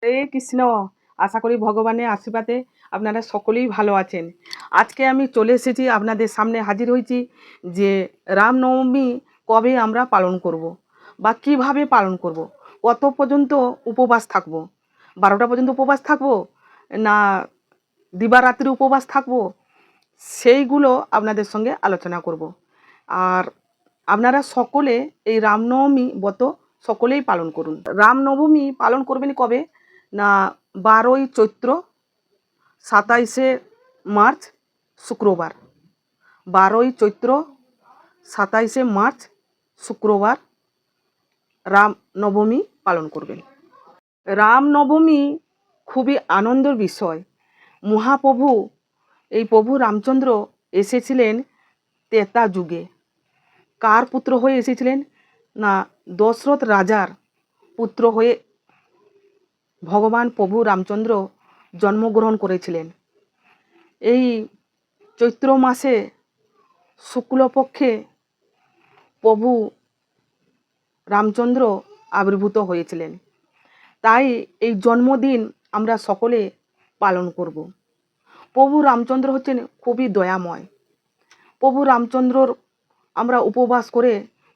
হরে কৃষ্ণ। আশা করি ভগবানের আশীর্বাদে আপনারা সকলেই ভালো আছেন। আজকে আমি চলে এসেছি, আপনাদের সামনে হাজির হয়েছি যে রামনবমী কবে আমরা পালন করব বা কিভাবে পালন করব, কত পর্যন্ত উপবাস থাকব, 12টা পর্যন্ত উপবাস থাকব না দিবারাত্রি উপবাস থাকব, সেইগুলো আপনাদের সঙ্গে আলোচনা করব। আর আপনারা সকলে এই রামনবমী ব্রত সকলেই পালন করুন। রামনবমী পালন করবেন কবে না 12ই চৈত্র 27শে মার্চ শুক্রবার। 12ই চৈত্র 27শে মার্চ শুক্রবার রামনবমী পালন করবেন। রামনবমী খুবই আনন্দের বিষয়। মহাপ্রভু এই প্রভু রামচন্দ্র এসেছিলেন ত্রেতা যুগে। কার পুত্র হয়ে এসেছিলেন না দশরথ রাজার পুত্র হয়ে ভগবান প্রভু রামচন্দ্র জন্মগ্রহণ করেছিলেন। এই চৈত্র মাসে শুক্লপক্ষে প্রভু রামচন্দ্র আবির্ভূত হয়েছিলেন। তাই এই জন্মদিন আমরা সকলে পালন করব। প্রভু রামচন্দ্র হচ্ছেন খুবই দয়াময়। প্রভু রামচন্দ্রর আমরা উপবাস করে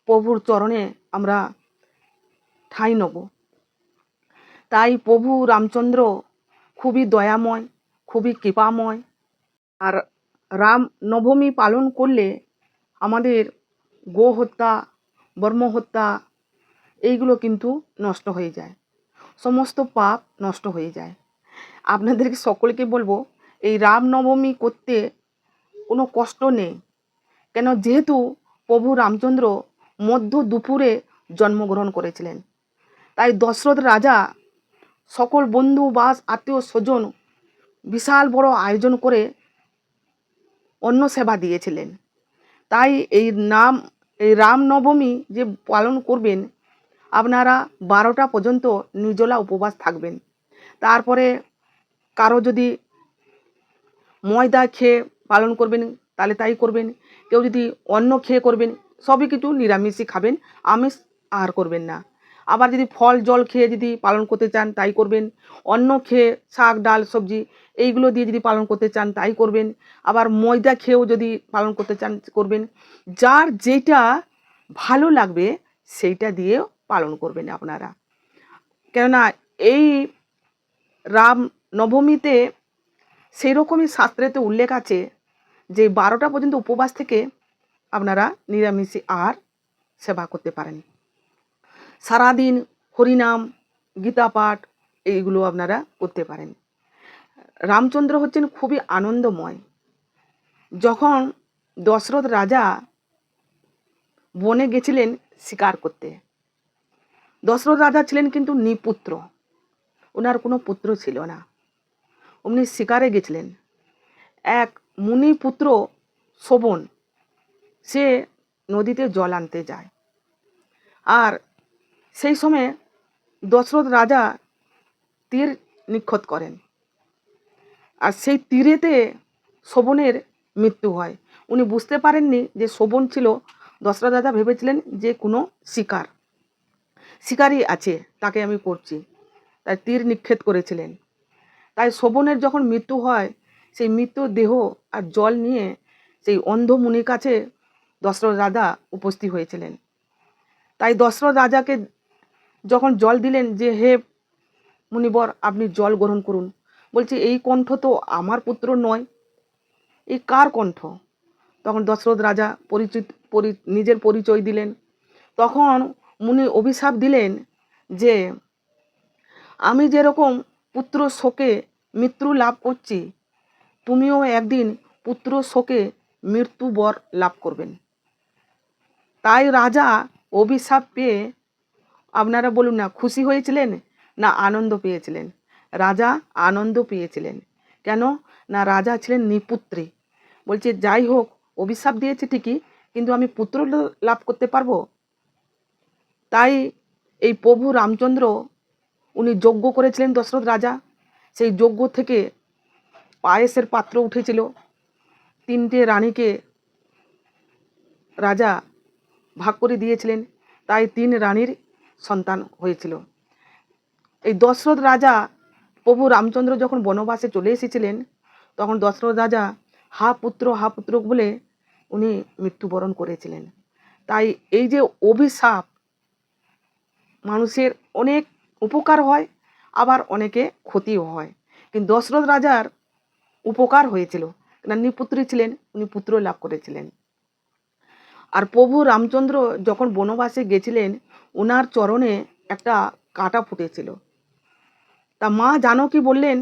প্রভুর চরণে আমরা ঠাঁই নেব। তাই প্রভু রামচন্দ্র খুবই দয়াময়, খুবই কৃপাময়। আর রাম নবমী পালন করলে আমাদের গো হত্যা, ব্রহ্ম হত্যা এইগুলো কিন্তু নষ্ট হয়ে যায়, সমস্ত পাপ নষ্ট হয়ে যায়। আপনাদেরকে সকলকে বলবো এই রামনবমী করতে কোনো কষ্ট নেই, কেন যেহেতু প্রভু রামচন্দ্র মধ্য দুপুরে জন্মগ্রহণ করেছিলেন। তাই দশরথ রাজা সকল বন্ধু বাস আত্মীয় স্বজন বিশাল বড় আয়োজন করে অন্ন সেবা দিয়েছিলেন। তাই এই রামনবমী যে পালন করবেন, আপনারা 12টা পর্যন্ত নির্জলা উপবাস থাকবেন। তারপরে কারো যদি ময়দা খেয়ে পালন করবেন তাহলে তাই করবেন, কেউ যদি অন্ন খেয়ে করবেন, সবই কিছু নিরামিষই খাবেন, আমিষ আহার করবেন না। আবার যদি ফল জল খেয়ে যদি পালন করতে চান তাই করবেন, অন্ন খেয়ে শাক ডাল সবজি এইগুলো দিয়ে যদি পালন করতে চান তাই করবেন, আবার ময়দা খেয়েও যদি পালন করতে চান করবেন। যার যেটা ভালো লাগবে সেইটা দিয়েও পালন করবেন আপনারা। কেননা এই রাম নবমীতে সেই রকমই শাস্ত্রেতে উল্লেখ আছে যে 12টা পর্যন্ত উপবাস থেকে আপনারা নিরামিষ আহার সেবা করতে পারেন। সারাদিন হরিনাম গীতা পাঠ এইগুলো আপনারা করতে পারেন। রামচন্দ্র হচ্ছেন খুবই আনন্দময়। যখন দশরথ রাজা বনে গেছিলেন শিকার করতে, দশরথ রাজা ছিলেন কিন্তু নিপুত্র, ওনার কোনো পুত্র ছিল না। উনি শিকারে গেছিলেন। এক মুনিপুত্র শোভন সে নদীতে জল আনতে যায়। আর সেই সময় দশরথ রাজা তীর নিক্ষেপ করেন, আর সেই তীরেতে শোভনের মৃত্যু হয়। উনি বুঝতে পারেননি যে শোভন ছিল, দশরথ রাজা ভেবেছিলেন যে কোনো শিকারী আছে, তাকে আমি করছি, তাই তীর নিক্ষেপ করেছিলেন। তাই শোভনের যখন মৃত্যু হয়, সেই মৃত্যুর দেহ আর জল নিয়ে সেই অন্ধ মুনির কাছে দশরথ রাজা উপস্থিত হয়েছিলেন। তাই দশরথ রাজাকে যখন জল দিলেন যে হে মুনিবর আপনি জল গ্রহণ করুন, বলছে এই কণ্ঠ তো আমার পুত্র নয়, এই কার কণ্ঠ? তখন দশরথ রাজা নিজের পরিচয় দিলেন। তখন মুনি অভিশাপ দিলেন যে আমি যেরকম পুত্র শোকে মৃত্যু লাভ করছি, তুমিও একদিন পুত্র শোকে মৃত্যু বর লাভ করবেন। তাই রাজা অভিশাপ পেয়ে, আপনারা বলুন না খুশি হয়েছিলেন না আনন্দ পেয়েছিলেন? রাজা আনন্দ পেয়েছিলেন। কেন না রাজা ছিলেন নিপুত্রী। বলছে যাই হোক অভিশাপ দিয়েছে ঠিকই, কিন্তু আমি পুত্র লাভ করতে পারবো। তাই এই প্রভু রামচন্দ্র উনি যজ্ঞ করেছিলেন দশরথ রাজা। সেই যজ্ঞ থেকে পায়েসের পাত্র উঠেছিল, 3টে রানীকে রাজা ভাগ করে দিয়েছিলেন, তাই 3 রানীর সন্তান হয়েছিল। এই দশরথ রাজা প্রভু রামচন্দ্র যখন বনবাসে চলে এসেছিলেন, তখন দশরথ রাজা হা পুত্র বলে উনি মৃত্যুবরণ করেছিলেন। তাই এই যে অভিশাপ, মানুষের অনেক উপকার হয়, আবার অনেকে ক্ষতিও হয়। কিন্তু দশরথ রাজার উপকার হয়েছিল, না নিপুত্রী ছিলেন, উনি পুত্র লাভ করেছিলেন। আর প্রভু রামচন্দ্র যখন বনবাসে গেছিলেন, ওনার চরণে একটা কাঁটা ফুটেছিল। তা মা জানকী বললেন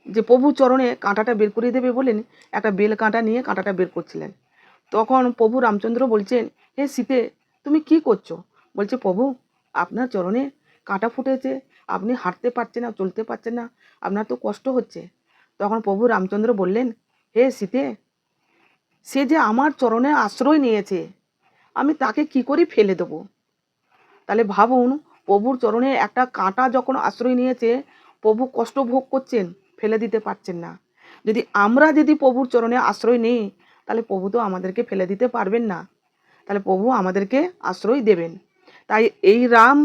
যে প্রভু চরণে কাঁটাটা বের করে দেবে, বলেন একটা বেল কাঁটা নিয়ে কাঁটাটা বের করছিলেন। তখন প্রভু রামচন্দ্র বলছেন, হে সীতে, তুমি কি করছো? বলছে, প্রভু আপনার চরণে কাঁটা ফুটেছে, আপনি হাঁটতে পারছেন না, চলতে পারছেন না, আপনার তো কষ্ট হচ্ছে। তখন প্রভু রামচন্দ্র বললেন, হে সীতে, সে যে আমার চরণে আশ্রয় নিয়েছে, আমি তাকে কি করে ফেলে দেবো? তাহলে ভাবুন, প্রভুর চরণে একটা কাঁটা যখন আশ্রয় নিয়েছে, প্রভু কষ্ট ভোগ করছেন, ফেলে দিতে পারছেন না। আমরা যদি প্রভুর চরণে আশ্রয় নিই, তাহলে প্রভু তো আমাদেরকে ফেলে দিতে পারবেন না, তাহলে প্রভু আমাদেরকে আশ্রয় দেবেন। তাই এই রাম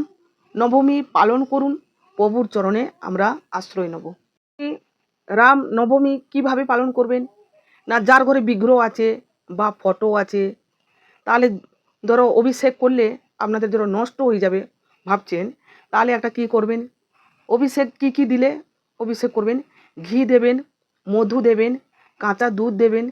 নবমী পালন করুন, প্রভুর চরণে আমরা আশ্রয় নেব। রাম নবমী কিভাবে পালন করবেন? না, যার ঘরে বিগ্রহ আছে বা ফটো আছে, তাহলে ধরো অভিষেক করলে আপনাদের ধরো নষ্ট হয়ে যাবে ভাবছেন, তাহলে একটা কি করবেন, অভিষেক কি দিলে অভিষেক করবেন? ঘি দেবেন, মধু দেবেন, কাঁচা দুধ দেবেন,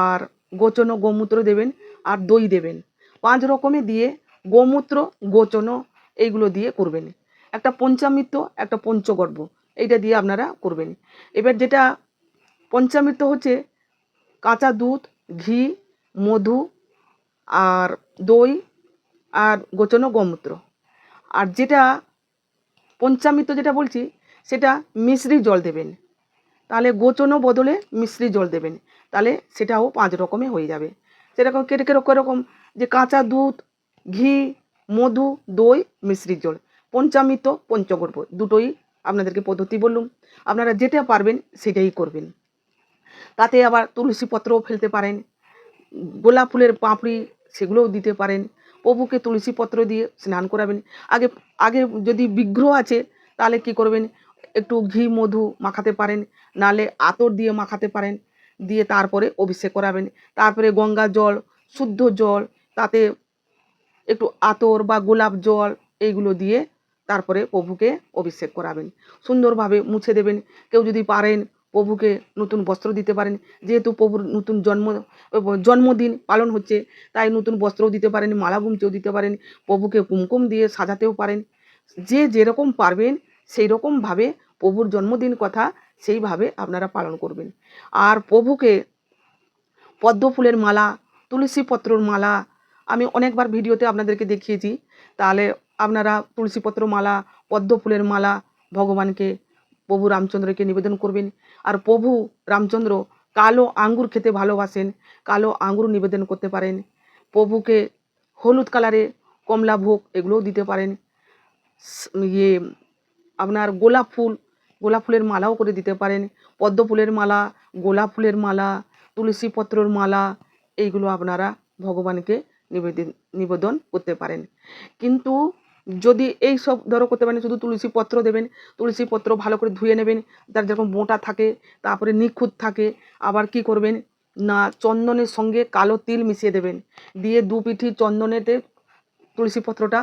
আর গোচনো গোমূত্র দেবেন, আর দই দেবেন। 5 রকমে দিয়ে গোমূত্র, গোচনো এইগুলো দিয়ে করবেন। একটা পঞ্চামৃত, একটা পঞ্চগর্ভ, এইটা দিয়ে আপনারা করবেন। এবার যেটা পঞ্চামৃত হচ্ছে কাঁচা দুধ, ঘি, মধু, আর দই, আর গোচনো গোমূত্র। আর যেটা পঞ্চামৃত যেটা বলছি, সেটা মিশ্রি জল দেবেন। তাহলে গোচনো বদলে মিশ্রি জল দেবেন, তাহলে সেটাও 5 রকমে হয়ে যাবে। সেরকম কেরকম যে কাঁচা দুধ, ঘি, মধু, দই, মিশ্রি জল, পঞ্চামৃত, পঞ্চগর্ভ, দুটোই আপনাদেরকে পদ্ধতি বললুম। আপনারা যেটা পারবেন সেটাই করবেন। তাতে আবার তুলসী পত্রও ফেলতে পারেন, গোলাপ ফুলের পাপড়ি সেগুলোও দিতে পারেন। প্রভুকে তুলসী পত্র দিয়ে স্নান করাবেন। আগে আগে যদি বিগ্রহ আছে, তাহলে কি করবেন, একটু ঘি মধু মাখাতে পারেন, নালে আতর দিয়ে মাখাতে পারেন, দিয়ে তারপরে অভিষেক করাবেন। তারপরে গঙ্গা জল, শুদ্ধ জল, তাতে একটু আতর বা গোলাপ জল এইগুলো দিয়ে তারপরে প্রভুকে অভিষেক করাবেন। সুন্দরভাবে মুছে দেবেন। কেউ যদি পারেন প্রভুকে নতুন বস্ত্র দিতে পারেন, যেহেতু প্রভুর নতুন জন্মদিন পালন হচ্ছে, তাই নতুন বস্ত্রও দিতে পারেন, মালা গুমচেও দিতে পারেন, প্রভুকে কুমকুম দিয়ে সাজাতেও পারেন। যে যেরকম পারবেন সেই রকমভাবে প্রভুর জন্মদিন কথা সেইভাবে আপনারা পালন করবেন। আর প্রভুকে পদ্ম ফুলের মালা, তুলসী পত্রর মালা আমি অনেকবার ভিডিওতে আপনাদেরকে দেখিয়েছি। তাহলে আপনারা তুলসী পত্র মালা, পদ্ম ফুলের মালা ভগবানকে, প্রভু রামচন্দ্রকে নিবেদন করবেন। আর প্রভু রামচন্দ্র কালো আঙ্গুর খেতে ভালোবাসেন, কালো আঙ্গুর নিবেদন করতে পারেন। প্রভুকে হলুদ কালারে কমলা ভোগ এগুলোও দিতে পারেন। ইয়ে আপনার গোলাপ ফুলের মালাও করে দিতে পারেন। পদ্ম ফুলের মালা, গোলাপ ফুলের মালা, তুলসী পত্রর মালা, এইগুলো আপনারা ভগবানকে নিবেদন করতে পারেন। কিন্তু যদি এই সব ধরো করতে পারেন, শুধু তুলসী পত্র দেবেন, তুলসী পত্র ভালো করে ধুয়ে নেবেন, তার যেরকম মোটা থাকে, তারপরে নিখুঁত থাকে। আবার কি করবেন না, চন্দনের সঙ্গে কালো তিল মিশিয়ে দেবেন, দিয়ে 2 পিঠি চন্দনেতে তুলসী পত্রটা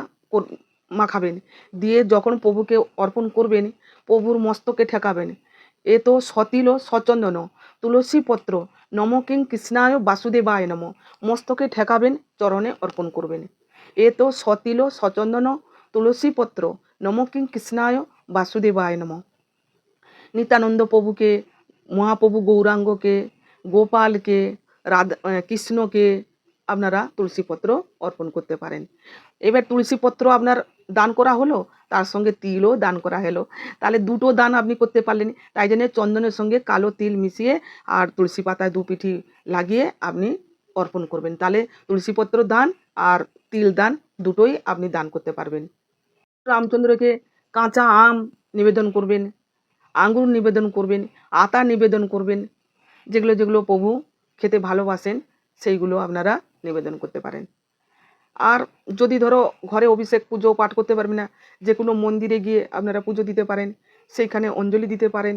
মাখাবেন, দিয়ে যখন প্রভুকে অর্পণ করবেন, প্রভুর মস্তকে ঠেকাবেন। এ তো সতিল সচন্দন তুলসী পত্র নম কিং কৃষ্ণায় বাসুদেবায় নম, মস্তকে ঠেকাবেন, চরণে অর্পণ করবেন। এ তো সতিল সচন্দন তুলসী পত্র নম কিং কৃষ্ণায় বাসুদেবায় নম। নিত্যানন্দ প্রভুকে, মহাপ্রভু গৌরাঙ্গকে, গোপালকে, কৃষ্ণকে আপনারা তুলসীপত্র অর্পণ করতে পারেন। এবার তুলসীপত্র আপনার দান করা হলো, তার সঙ্গে তিলও দান করা হলো, তাহলে দুটো দান আপনি করতে পারলেন। তাই জন্য চন্দনের সঙ্গে কালো তিল মিশিয়ে আর তুলসী পাতায় 2 পিঠি লাগিয়ে আপনি অর্পণ করবেন, তাহলে তুলসীপত্র দান আর তিল দান দুটোই আপনি দান করতে পারবেন। রামচন্দ্রকে কাঁচা আম নিবেদন করবেন, আঙ্গুর নিবেদন করবেন, আতা নিবেদন করবেন। যেগুলো প্রভু খেতে ভালোবাসেন সেইগুলো আপনারা নিবেদন করতে পারেন। আর যদি ধরো ঘরে অভিষেক পুজো পাঠ করতে পারবেন না, যে কোনো মন্দিরে গিয়ে আপনারা পুজো দিতে পারেন, সেইখানে অঞ্জলি দিতে পারেন।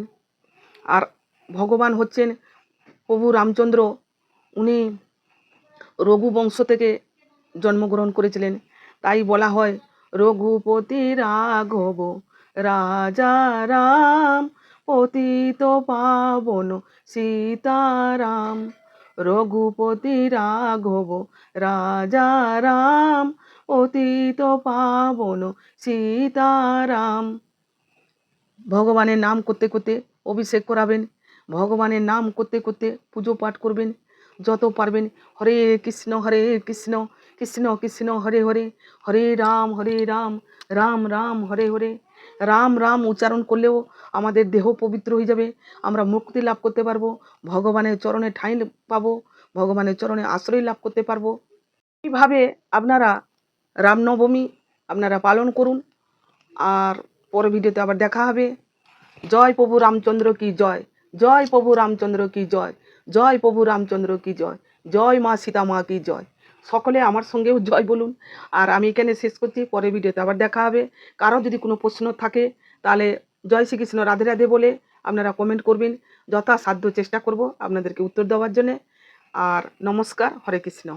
আর ভগবান হচ্ছেন প্রভু রামচন্দ্র, উনি রঘু বংশ থেকে জন্মগ্রহণ করেছিলেন। তাই বলা হয় রঘুপতি রাঘব রাজা রাম, পতিত পাবন সীতারাম। রঘুপতি রাঘব রাজা রাম, পতিত পাবন সীতারাম। ভগবানের নাম করতে করতে অভিষেক করাবেন, ভগবানের নাম করতে করতে পুজো পাঠ করবেন যত পারবেন। হরে কৃষ্ণ কৃষ্ণ কৃষ্ণ হরে হরে, হরে রাম রাম রাম হরে হরে। রাম রাম উচ্চারণ করলেও আমাদের দেহ পবিত্র হয়ে যাবে, আমরা মুক্তি লাভ করতে পারবো, ভগবানের চরণে ঠাঁই পাবো, ভগবানের চরণে আশ্রয় লাভ করতে পারবো। এইভাবে আপনারা রামনবমী আপনারা পালন করুন। আর পরের ভিডিওতে আবার দেখা হবে। জয় প্রভু রামচন্দ্র কি জয়, জয় প্রভু রামচন্দ্র কি জয়, জয় প্রভু রামচন্দ্র কি জয়, জয় মা সীতা মা কি জয়। সকলে আমার সঙ্গেও জয় বলুন। আর আমি এখানে শেষ করছি, পরের ভিডিওতে আবার দেখা হবে। কারো যদি কোনো প্রশ্ন থাকে তাহলে জয় শ্রীকৃষ্ণ রাধে রাধে বলে আপনারা কমেন্ট করবেন, যথাসাধ্য চেষ্টা করব আপনাদেরকে উত্তর দেওয়ার জন্যে। আর নমস্কার, হরে কৃষ্ণ।